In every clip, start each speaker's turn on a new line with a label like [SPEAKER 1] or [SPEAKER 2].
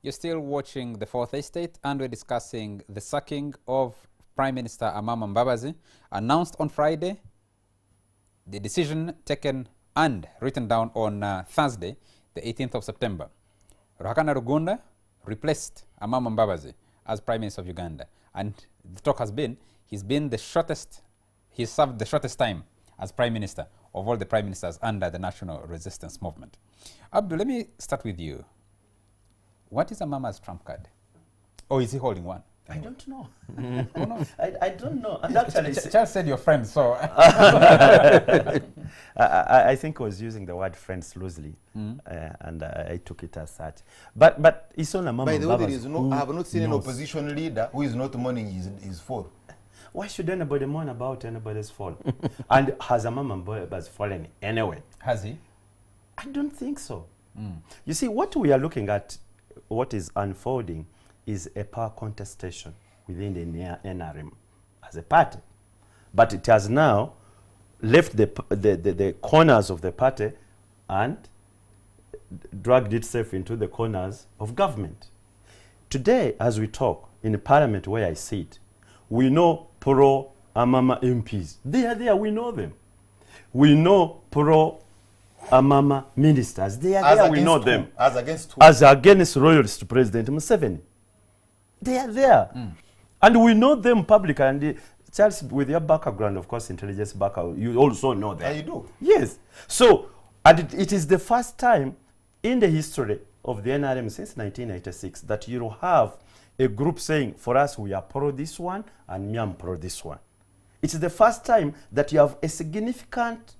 [SPEAKER 1] You're still watching The Fourth Estate, and we're discussing the sacking of Prime Minister Amama Mbabazi, announced on Friday, the decision taken and written down on Thursday, the 18th of September. Ruhakana Rugunda replaced Amama Mbabazi as Prime Minister of Uganda, and the talk has been, he's served the shortest time as Prime Minister of all the Prime Ministers under the National Resistance Movement. Abdu, let me start with you. What is Amama's trump card? Or is he holding one?
[SPEAKER 2] I don't know.
[SPEAKER 1] Who knows?
[SPEAKER 2] I don't know. And actually,
[SPEAKER 1] Charles said your friend, so.
[SPEAKER 2] I think I was using the word friends loosely, and I took it as such. But it's on Amama.
[SPEAKER 3] By the way, there is no, I have not seen an opposition leader who is not mourning his fall.
[SPEAKER 2] Why should anybody mourn about anybody's fall? And has Amama Mbabazi fallen anyway?
[SPEAKER 1] Has he?
[SPEAKER 2] I don't think so. You see, what we are looking at, what is unfolding, is a power contestation within the NRM as a party. But it has now left the corners of the party and dragged itself into the corners of government. Today, as we talk, in the parliament where I sit, we know pro-Amama MPs. They are there, we know them. We know pro-Amama ministers. They are there, we know them.
[SPEAKER 3] As against who?
[SPEAKER 2] As against Royalist President Museveni. They are there. And we know them publicly. And Charles, with your background, of course, intelligence background, you also know that.
[SPEAKER 3] Yeah, you do.
[SPEAKER 2] Yes. So, and it is the first time in the history of the NRM since 1996 that you have a group saying, for us, we are pro this one, and me, I'm pro this one. It's the first time that you have a significant...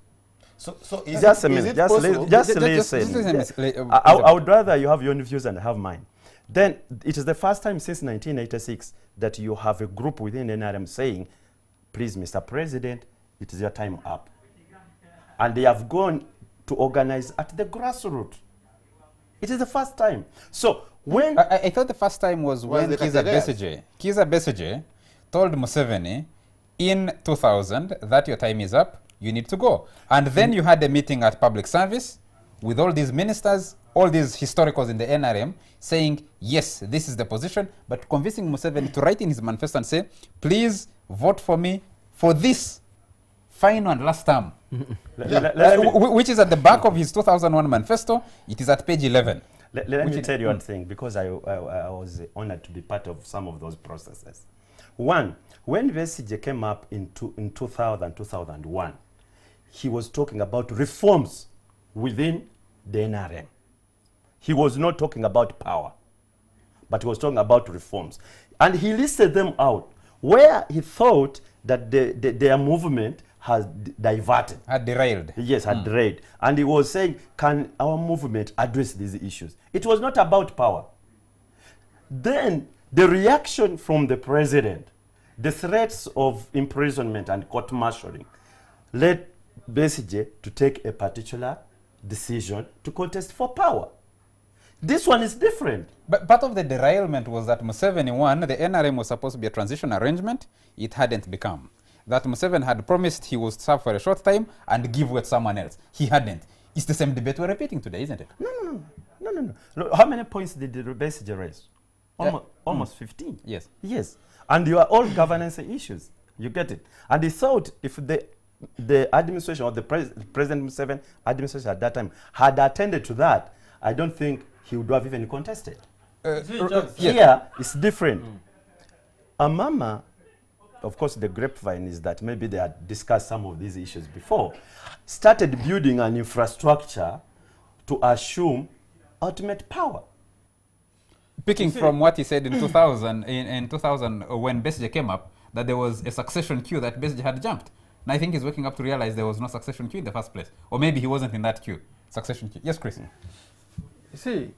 [SPEAKER 3] So is
[SPEAKER 2] just
[SPEAKER 3] it,
[SPEAKER 2] a minute,
[SPEAKER 3] just
[SPEAKER 2] listen. I would rather you have your own views and have mine. Then it is the first time since 1986 that you have a group within NRM saying, please, Mr. President, it is your time up. And they have gone to organize at the grassroots. It is the first time. So when...
[SPEAKER 1] I thought the first time was when Kizza Besigye told Museveni in 2000 that your time is up, you need to go. And then you had a meeting at public service with all these ministers, all these historicals in the NRM, saying, yes, this is the position, but convincing Museveni to write in his manifesto and say, please vote for me for this final and last term. Which is at the back of his 2001 manifesto. It is at page 11.
[SPEAKER 2] Let me tell you one thing, because I was honored to be part of some of those processes. One, when Besigye came up in 2000, 2001, he was talking about reforms within the NRM. He was not talking about power, but he was talking about reforms. And he listed them out where he thought that their movement has diverted.
[SPEAKER 1] Had derailed.
[SPEAKER 2] Yes, had derailed. And he was saying, can our movement address these issues? It was not about power. Then the reaction from the president, the threats of imprisonment and court-martialing, led Besigye to take a particular decision to contest for power. This one is different.
[SPEAKER 1] But part of the derailment was that Museveni won. The NRM was supposed to be a transition arrangement. It hadn't become. That Museveni had promised he would serve for a short time and give way to someone else. He hadn't. It's the same debate we're repeating today, isn't it?
[SPEAKER 2] No. Look, how many points did the Besigye raise? Almost 15.
[SPEAKER 1] Yes.
[SPEAKER 2] Yes. And you are all governance issues. You get it. And he thought if the administration or the President Museveni administration at that time had attended to that, I don't think he would have even contested. Here, it's different. Amama, of course, the grapevine is that maybe they had discussed some of these issues before, started building an infrastructure to assume ultimate power.
[SPEAKER 1] Picking from what he said in 2000, in 2000 when Besigye came up, that there was a succession queue that Besigye had jumped. And I think he's waking up to realize there was no succession queue in the first place. Or maybe he wasn't in that queue. Succession queue. Yes, Chris.
[SPEAKER 4] You see,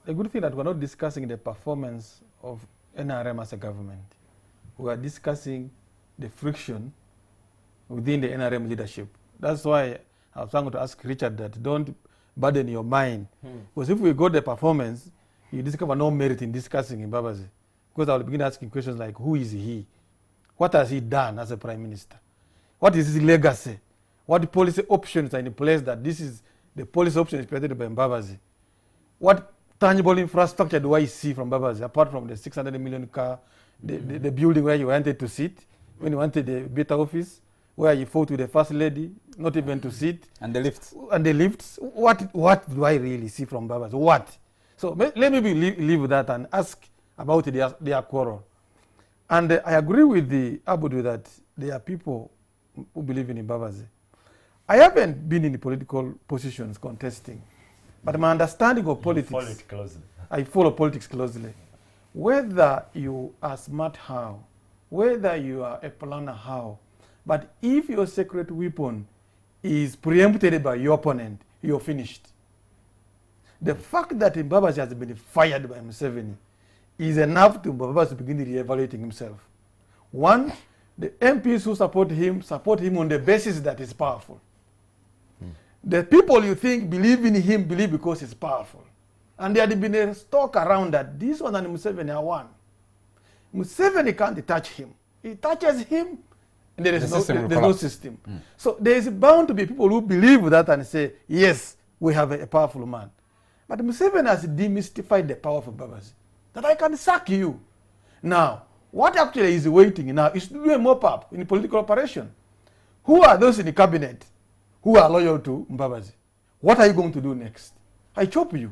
[SPEAKER 4] the good thing that we're not discussing the performance of NRM as a government. We are discussing the friction within the NRM leadership. That's why I was trying to ask Richard that don't burden your mind. Because if we got the performance, you discover no merit in discussing Mbabazi. Because I will begin asking questions like, who is he? What has he done as a prime minister? What is his legacy? What policy options are in place that this is the policy option is presented by Mbabazi? What tangible infrastructure do I see from Mbabazi, apart from the 600 million car, the building where you wanted to sit, when you wanted the beta office, where you fought with the first lady, not even to sit.
[SPEAKER 1] And the lifts.
[SPEAKER 4] And the lifts. What do I really see from Mbabazi? What? So let me leave that and ask about their quarrel. And I agree with the Abdu that there are people who believe in Mbabazi. I haven't been in the political positions contesting, but my understanding of politics,
[SPEAKER 2] follow it closely.
[SPEAKER 4] I follow politics closely. Whether you are smart how, whether you are a planner how, but if your secret weapon is preempted by your opponent, you're finished. The fact that Mbabazi has been fired by Museveni is enough to Mbabazi to begin re-evaluating himself. One, the MPs who support him on the basis that he's powerful. The people you think believe in him believe because he's powerful. And there had been a talk around that this one and Museveni are one. Museveni can't touch him. He touches him, and there's no system. So there is bound to be people who believe that and say, yes, we have a powerful man. But Museveni has demystified the power of Mbabazi, that I can sack you. Now, what actually is waiting now is to do a mop-up in political operation. Who are those in the cabinet who are loyal to Mbabazi? What are you going to do next? I chop you.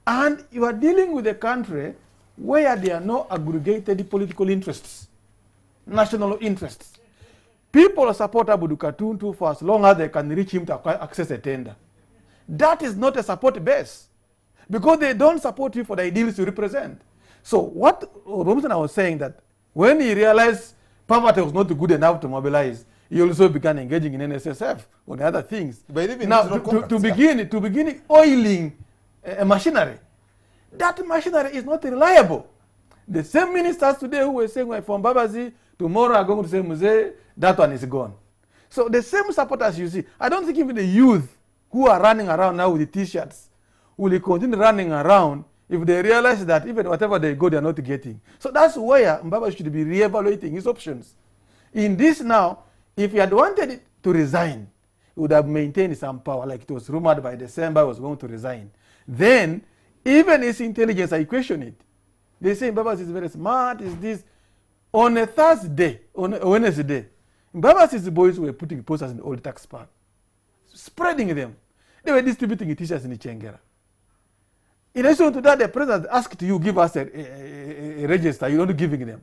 [SPEAKER 4] And you are dealing with a country where there are no aggregated political interests, national interests. People support Abdu Katuntu for as long as they can reach him to access a tender. That is not a support base, because they don't support you for the ideals you represent. So what Rwomushana was saying, that when he realized poverty was not good enough to mobilize, he also began engaging in NSSF on other things.
[SPEAKER 3] But even
[SPEAKER 4] now, to begin oiling machinery, that machinery is not reliable. The same ministers today who were saying, well, from Mbabazi, tomorrow are going to say, Mzee, that one is gone. So the same supporters you see, I don't think even the youth who are running around now with the T-shirts will continue running around if they realize that even whatever they go, they are not getting. So that's where Mbabazi should be re-evaluating his options. In this now, if he had wanted to resign, he would have maintained some power, like it was rumored by December he was going to resign. Then, even his intelligence, I question it. They say Mbabazi is very smart, is this. On a Thursday, on a Wednesday, Mbabazi's boys were putting posters in the old tax park, spreading them. They were distributing t-shirts in the Chengera. In addition to that, the president asked you give us a register, you're not giving them.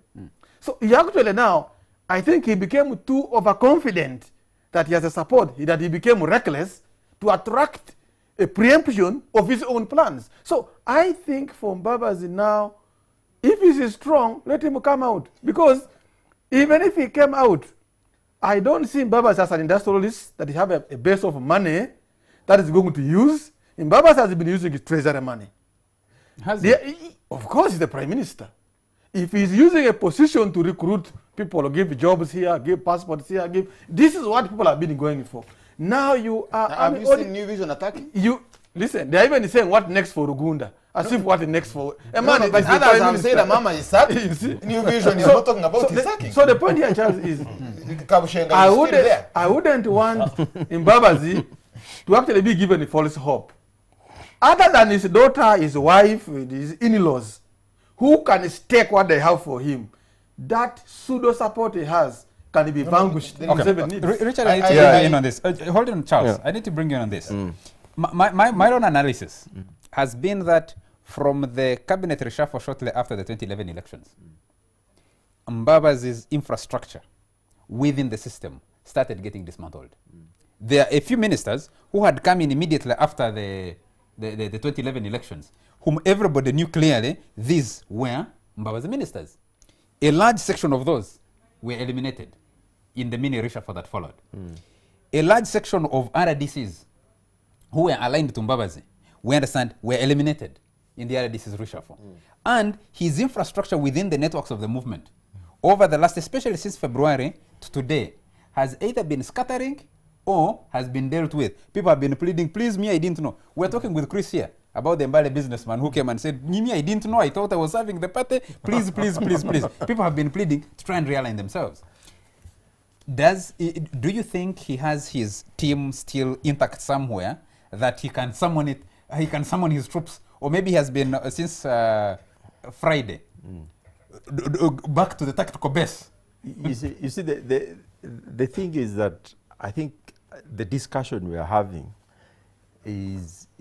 [SPEAKER 4] So he actually now, I think he became too overconfident that he has a support, that he became reckless to attract a preemption of his own plans. So I think for Mbabazi now, if he is strong, let him come out. Because even if he came out, I don't see Mbabazi as an industrialist that he have a base of money that is going to use. Mbabazi has been using his treasury money. Of course, he's the prime minister. If he's using a position to recruit people, give jobs here, give passports here, this is what people have been going for. Now you are...
[SPEAKER 3] Have you seen New Vision attacking?
[SPEAKER 4] Listen, they're even saying what next for Rugunda. As if what next for...
[SPEAKER 3] But others have said Amama is sacked. New Vision is not talking about his sacking.
[SPEAKER 4] So the point here, Charles, is... I wouldn't want Mbabazi to actually be given a false hope. Other than his daughter, his wife, his in-laws, who can stake what they have for him, that pseudo-support he has can be vanquished.
[SPEAKER 1] Okay. Richard, I need to bring you in on this. Hold on, Charles. I need to bring you in on this. My own analysis has been that from the cabinet reshuffle shortly after the 2011 elections, Mbabazi's infrastructure within the system started getting dismantled. There are a few ministers who had come in immediately after the 2011 elections, whom everybody knew clearly these were Mbabazi ministers. A large section of those were eliminated in the mini reshuffle that followed. A large section of RDCs who were aligned to Mbabazi, we understand, were eliminated in the RDC's reshuffle. And his infrastructure within the networks of the movement over the last, especially since February to today, has either been scattering or has been dealt with. People have been pleading, please, me, I didn't know. We're talking with Chris here about the Mbale businessman who came and said, me, I didn't know, I thought I was serving the party. Please, please, please, please. People have been pleading to try and realign themselves. Do you think he has his team still intact somewhere that he can summon his troops or maybe he has been since Friday. Back to the tactical base.
[SPEAKER 5] You see, the thing is that I think the discussion we are having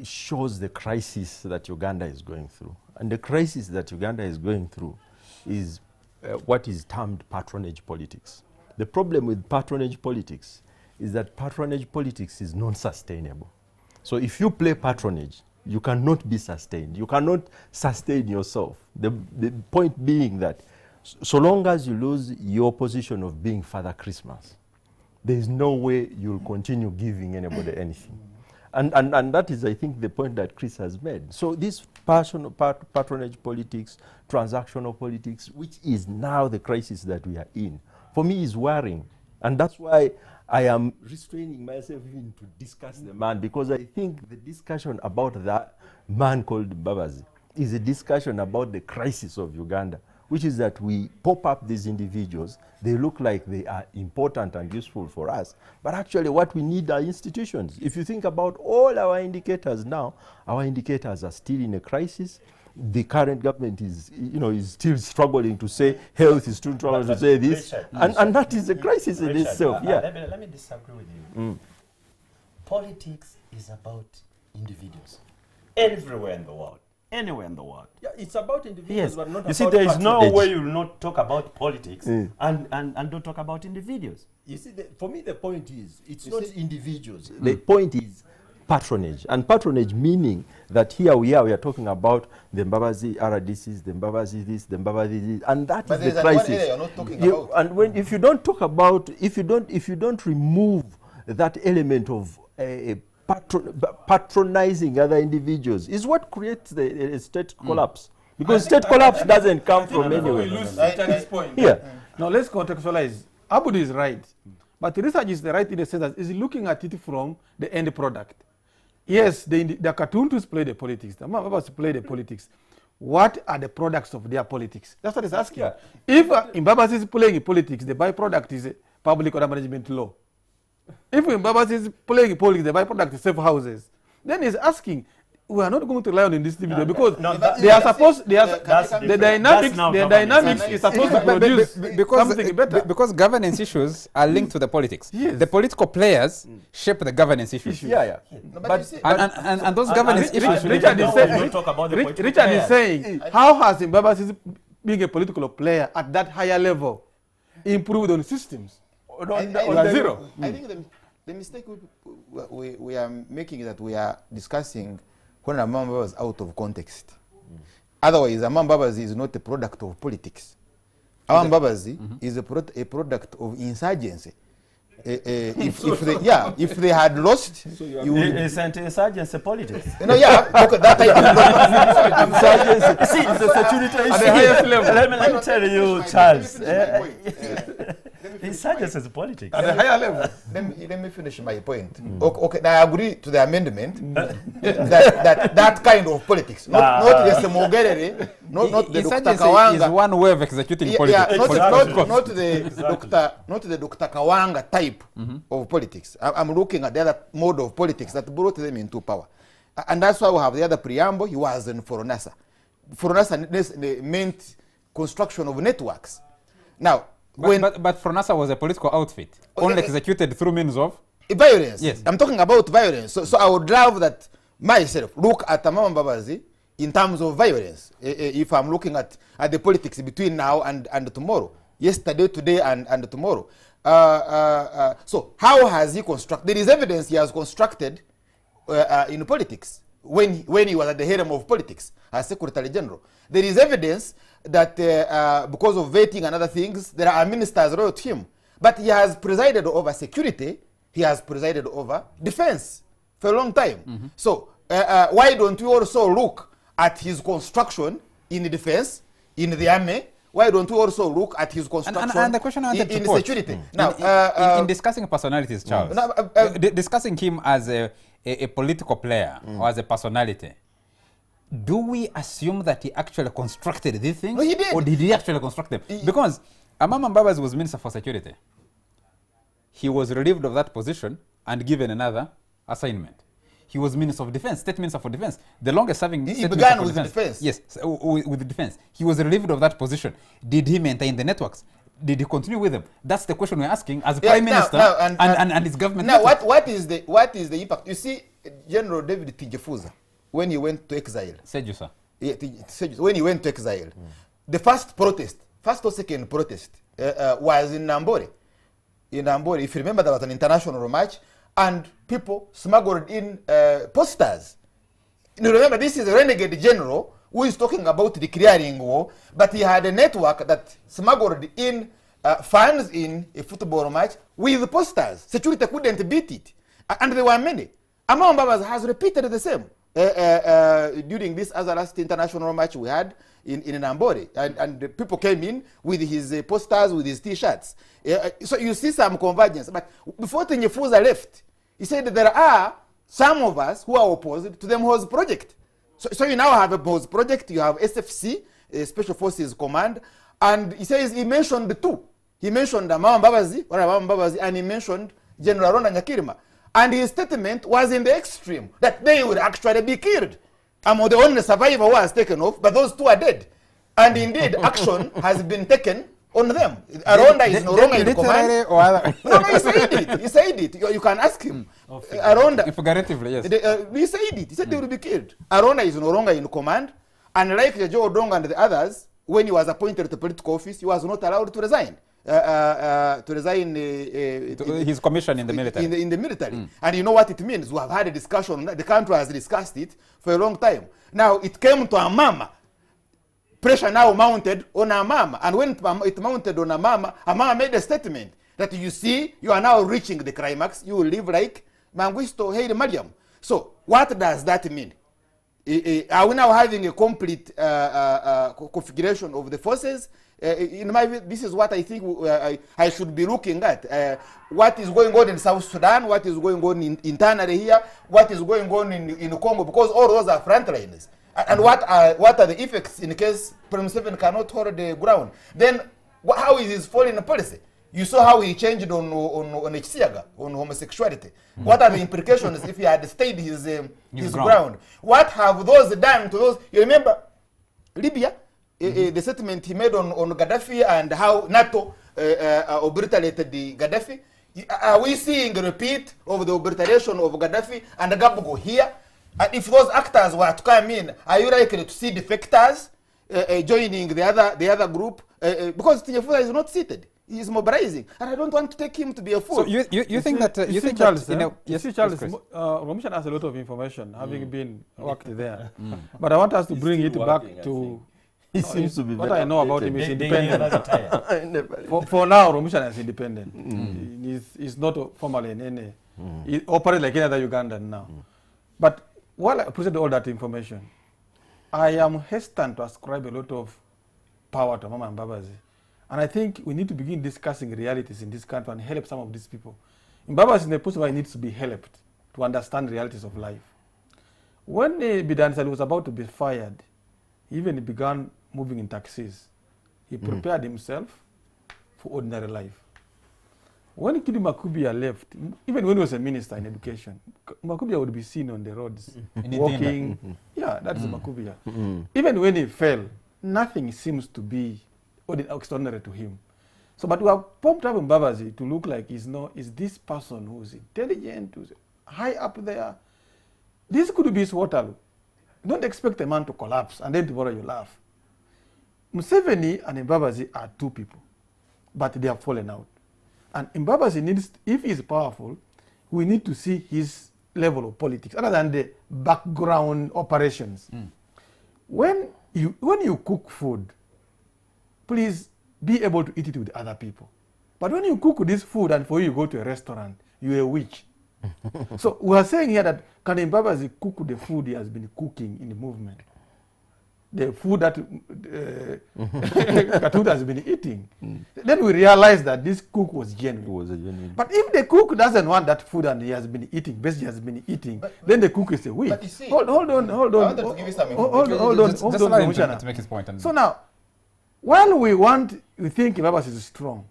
[SPEAKER 5] shows the crisis that Uganda is going through. And the crisis that Uganda is going through is what is termed patronage politics. The problem with patronage politics is that patronage politics is non-sustainable. So if you play patronage, you cannot be sustained. You cannot sustain yourself. The point being that so long as you lose your position of being Father Christmas, there is no way you'll continue giving anybody anything. And that is, I think, the point that Chris has made. So this patronage politics, transactional politics, which is now the crisis that we are in, for me is worrying. And that's why I am restraining myself even to discuss the man, because I think the discussion about that man called Mbabazi is a discussion about the crisis of Uganda, which is that we pop up these individuals, they look like they are important and useful for us, but actually what we need are institutions. If you think about all our indicators now, our indicators are still in a crisis. The current government is, is still struggling to say health, is still struggling to say this, and that is a crisis in itself.
[SPEAKER 2] Let me disagree with you. Politics is about individuals everywhere in the world. Anywhere in the world.
[SPEAKER 5] Yeah, it's about individuals, but not
[SPEAKER 2] you see, there is no way you will not talk about politics and don't talk about individuals.
[SPEAKER 5] You see, for me, the point is, it's not individuals. The point is patronage. And patronage meaning that here we are talking about the Mbabazi RDCs, the Mbabazi this, the Mbabazi this, and that is the crisis.
[SPEAKER 3] One area you're not talking about.
[SPEAKER 5] And if you don't talk about, if you don't remove that element of patronizing other individuals is what creates the state collapse. Because state collapse doesn't come from anywhere.
[SPEAKER 4] Now let's contextualize. Abdu is right. But the research is the right in the sense that is looking at it from the end product. Yes, the Katuntus play the politics. The Amama Mbabazi play the politics. What are the products of their politics? That's what it's asking. Yeah. If Mbabazi is playing politics, the byproduct is public order management law. If Mbabazi is playing politics, the byproduct is safe houses. Then he's asking, we are not going to rely on this individual because they are supposed, the dynamics is supposed to produce something better.
[SPEAKER 1] Because governance issues are linked to the politics.
[SPEAKER 4] Yes.
[SPEAKER 1] The political players shape the governance issues. And those governance issues.
[SPEAKER 4] Richard is saying, how has Mbabazi being a political player at that higher level improved on systems? Zero.
[SPEAKER 3] I think the mistake we are making is that we are discussing when Amama Mbabazi was out of context. Otherwise, Amama Mbabazi is not a product of politics. Amama Mbabazi is a product of insurgency. If they had lost, you would...
[SPEAKER 2] It's insurgency politics.
[SPEAKER 3] That type of
[SPEAKER 2] insurgency. See, it's a security issue.
[SPEAKER 4] At the highest level.
[SPEAKER 2] Let me tell you, Charles. Insurgency is politics.
[SPEAKER 4] At the higher level.
[SPEAKER 3] Let me finish my point. Okay, I agree to the amendment that kind of politics, not the Semogerere, not the Dr. Kawanga.
[SPEAKER 1] Is one way of executing politics.
[SPEAKER 3] Not the Dr. Kawanga type of politics. I'm looking at the other mode of politics that brought them into power. And that's why we have the other preamble. He was in Foronasa. Foronasa meant construction of networks. Now,
[SPEAKER 1] but Foronasa was a political outfit, only executed through means of
[SPEAKER 3] violence.
[SPEAKER 1] Yes.
[SPEAKER 3] I'm talking about violence. So I would love that myself look at Amama Mbabazi in terms of violence. If I'm looking at the politics between now and tomorrow, yesterday, today, and tomorrow. So how has he constructed? There is evidence he has constructed in politics when he was at the helm of politics as Secretary General. There is evidence that because of vetting and other things, there are ministers wrote him. But he has presided over security. He has presided over defense for a long time. So why don't we also look at his construction in the defense, in the army? Why don't we also look at his construction
[SPEAKER 1] and the question I wanted
[SPEAKER 3] in
[SPEAKER 1] to put,
[SPEAKER 3] security?
[SPEAKER 1] Now, in discussing personalities, Charles, discussing him as a political player or as a personality, do we assume that he actually constructed these things?
[SPEAKER 3] No, he did.
[SPEAKER 1] Or did he actually construct them? Because Amama Mbabazi was Minister for Security. He was relieved of that position and given another assignment. he was Minister of Defense, State Minister for Defense, the longest serving
[SPEAKER 3] He
[SPEAKER 1] State
[SPEAKER 3] began
[SPEAKER 1] Minister for
[SPEAKER 3] with defense.
[SPEAKER 1] Yes, with the defense. He was relieved of that position. Did he maintain the networks? Did he continue with them? That's the question we're asking as Prime Minister and his government.
[SPEAKER 3] Now, what is the impact? You see, General David Tijefuza, when he went to exile.
[SPEAKER 1] Seju, sir.
[SPEAKER 3] Yeah, when he went to exile, the first or second protest was in Nambore. In Nambore, if you remember, there was an international march, and people smuggled in posters. You remember, this is a renegade general who is talking about declaring war, but he had a network that smuggled in funds in a football match with posters. Security couldn't beat it. And there were many. Amama Mbabazi has repeated the same during this other last international match we had in Nambore. And the people came in with his posters, with his T-shirts. So you see some convergence. But before Tinyefuza left, he said that there are some of us who are opposed to the MHOS project. So you now have a MHOS project, you have SFC, Special Forces Command, and he mentioned the two. He mentioned Amama Mbabazi, and he mentioned General Ronda Nyakirima. And his statement was in the extreme, that they would actually be killed. I'm the only survivor who has taken off, but those two are dead. And indeed, action has been taken on them. Ronda is no longer in command. No, he said it. He said it. You can ask him. Ronda,
[SPEAKER 1] figuratively, yes.
[SPEAKER 3] He said it. He said they will be killed. Ronda is no longer in command. And like Joe Odongo and the others, when he was appointed to political office, he was not allowed to resign.
[SPEAKER 1] His commission in the military.
[SPEAKER 3] In the military. And you know what it means? We have had a discussion. The country has discussed it for a long time. Now, it came to Amama. Pressure now mounted on Amama. And when it mounted on Amama, Amama made a statement that you see, you are now reaching the climax. You will live like Mwanguhya Haile Mariam. So, what does that mean? Are we now having a complete configuration of the forces? In my view, this is what I think I should be looking at. What is going on in South Sudan, what is going on internally here, what is going on in Congo, because all those are frontliners. And what are the effects in case President Museveni cannot hold the ground? Then how is his foreign policy? You saw how he changed on Hcisiaga, on homosexuality. What are the implications if he had stayed his ground? What have those done to those? You remember Libya, the settlement he made on Gaddafi, and how NATO obliterated the Gaddafi? Are we seeing a repeat of the obliteration of Gaddafi and Gabogo here? And if those actors were to come in, are you likely to see defectors joining the other group? Because Tinyefuza is not seated. He is mobilizing, and I don't want to take him to be a fool.
[SPEAKER 1] So you think that
[SPEAKER 4] you
[SPEAKER 1] think
[SPEAKER 4] Charles,
[SPEAKER 1] that
[SPEAKER 4] yes, Charles, Rwomushana has a lot of information, having been worked there. But I want us to bring it back to.
[SPEAKER 5] He seems to be
[SPEAKER 4] what I know about him is independent. For now, Rwomushana is independent. He's not formally in any. He operates like any other Ugandan now. But while I present all that information, I am hesitant to ascribe a lot of power to Amama Mbabazi. And I think we need to begin discussing realities in this country and help some of these people. Mbabazi is in a position where he needs to be helped to understand realities of life. When Bidansali was about to be fired, he even began moving in taxis. He prepared himself for ordinary life. When Kidi Makubia left, even when he was a minister in education, Makubia would be seen on the roads, walking. Yeah, that's Makubia. Even when he fell, nothing seems to be extraordinary to him. So, but we have pumped up Mbabazi to look like is this person who's intelligent, who's high up there. This could be his Waterloo. Don't expect a man to collapse and then tomorrow you laugh. Museveni and Mbabazi are two people, but they have fallen out. And Mbabazi needs, if he's powerful, we need to see his level of politics, other than the background operations. When you cook food, please be able to eat it with other people. But when you cook this food and for you go to a restaurant, you're a witch. So we are saying here that can Mbabazi cook the food he has been cooking in the movement? The food that Katuntu has been eating. Then we realize that this cook was genuine.
[SPEAKER 5] It was a genuine.
[SPEAKER 4] But if the cook doesn't want that food and he has been eating, basically has been eating, then the cook is a witch.
[SPEAKER 3] But you see,
[SPEAKER 4] hold on.
[SPEAKER 3] Hold on,
[SPEAKER 1] just allow him to make his point.
[SPEAKER 4] So now, while we think Mbabazi is strong,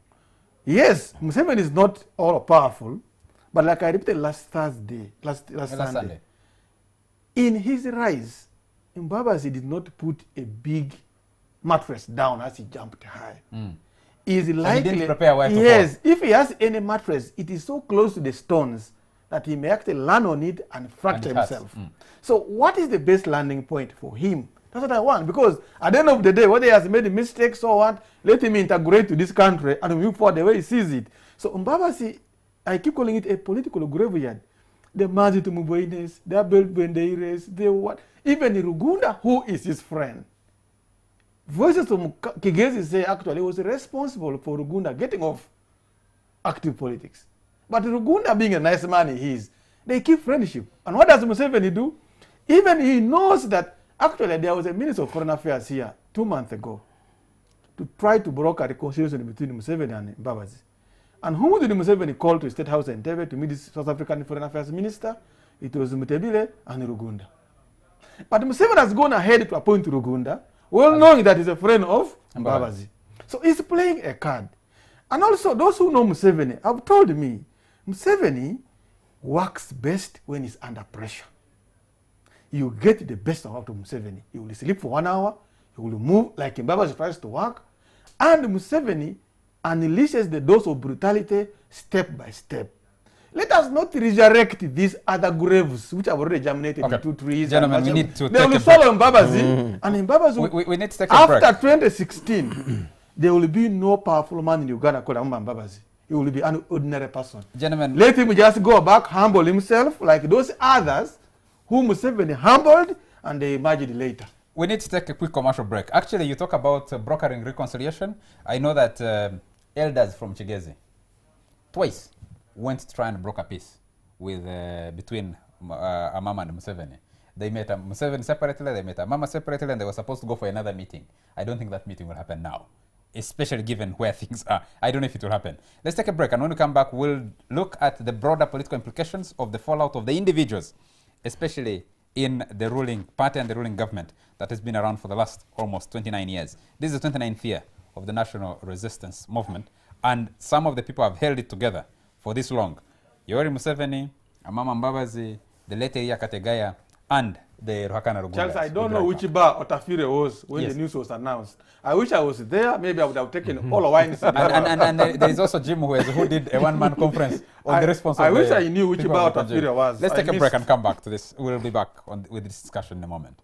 [SPEAKER 4] yes, Museveni is not all powerful, but like I repeated last Sunday, In his rise, Mbabazi did not put a big mattress down as he jumped high. Is likely,
[SPEAKER 1] he didn't prepare where to
[SPEAKER 4] yes, if he has any mattress, it is so close to the stones that he may actually land on it and fracture himself. So what is the best landing point for him? That's what I want, because at the end of the day, whether he has made mistakes or what, let him integrate to this country and move forward the way he sees it. So Mbabazi, I keep calling it a political graveyard. The Mazi Tumuboines, the Abel Bendeires, the what, even Rugunda, who is his friend. Voices from Kigezi say actually he was responsible for Rugunda getting off active politics. But Rugunda, being a nice man he is, they keep friendship. And what does Museveni do? Even he knows that actually there was a Minister of Foreign Affairs here 2 months ago to try to broker reconciliation between Museveni and Mbabazi. And who did Museveni call to State House in Entebbe to meet this South African Foreign Affairs Minister? It was Mutebile and Rugunda. But Museveni has gone ahead to appoint Rugunda, well knowing that he's a friend of Mbabazi. So he's playing a card. And also, those who know Museveni have told me, Museveni works best when he's under pressure. You get the best out of Museveni. He will sleep for 1 hour, he will move like Mbabazi tries to work, and Museveni unleashes the dose of brutality step by step. Let us not resurrect these other graves which have already germinated in 2 trees.
[SPEAKER 1] Gentlemen, we need to
[SPEAKER 4] they
[SPEAKER 1] take
[SPEAKER 4] will
[SPEAKER 1] a
[SPEAKER 4] swallow Mbabazi, and Mbabazi
[SPEAKER 1] we need to take a break.
[SPEAKER 4] after 2016, there will be no powerful man in Uganda called Amama Mbabazi. He will be an ordinary person.
[SPEAKER 1] Gentlemen,
[SPEAKER 4] let him just go back, humble himself like those others whom Museveni humbled and they emerged later.
[SPEAKER 1] we need to take a quick commercial break. Actually, you talk about brokering reconciliation. I know that elders from Kigezi twice went to try and broker peace with between Amama and Museveni. They met Museveni separately, they met Amama separately, and they were supposed to go for another meeting. I don't think that meeting will happen now, especially given where things are. I don't know if it will happen. Let's take a break, and when we come back, we'll look at the broader political implications of the fallout of the individuals, especially in the ruling party and the ruling government that has been around for the last almost 29 years. This is the 29th year of the national resistance movement, and some of the people have held it together for this long. Yoweri Museveni, Amama Mbabazi, the late Elia Kategaya, and the Ruhakana Rugunda.
[SPEAKER 4] Charles, I don't know which bar Otafire was when the news was announced. I wish I was there. Maybe I would have taken all the wines.
[SPEAKER 1] and there is also Jim who did a one-man conference on the response.
[SPEAKER 4] I wish I knew which bar Otafire was.
[SPEAKER 1] Let's take a break and come back to this. We'll be back with this discussion in a moment.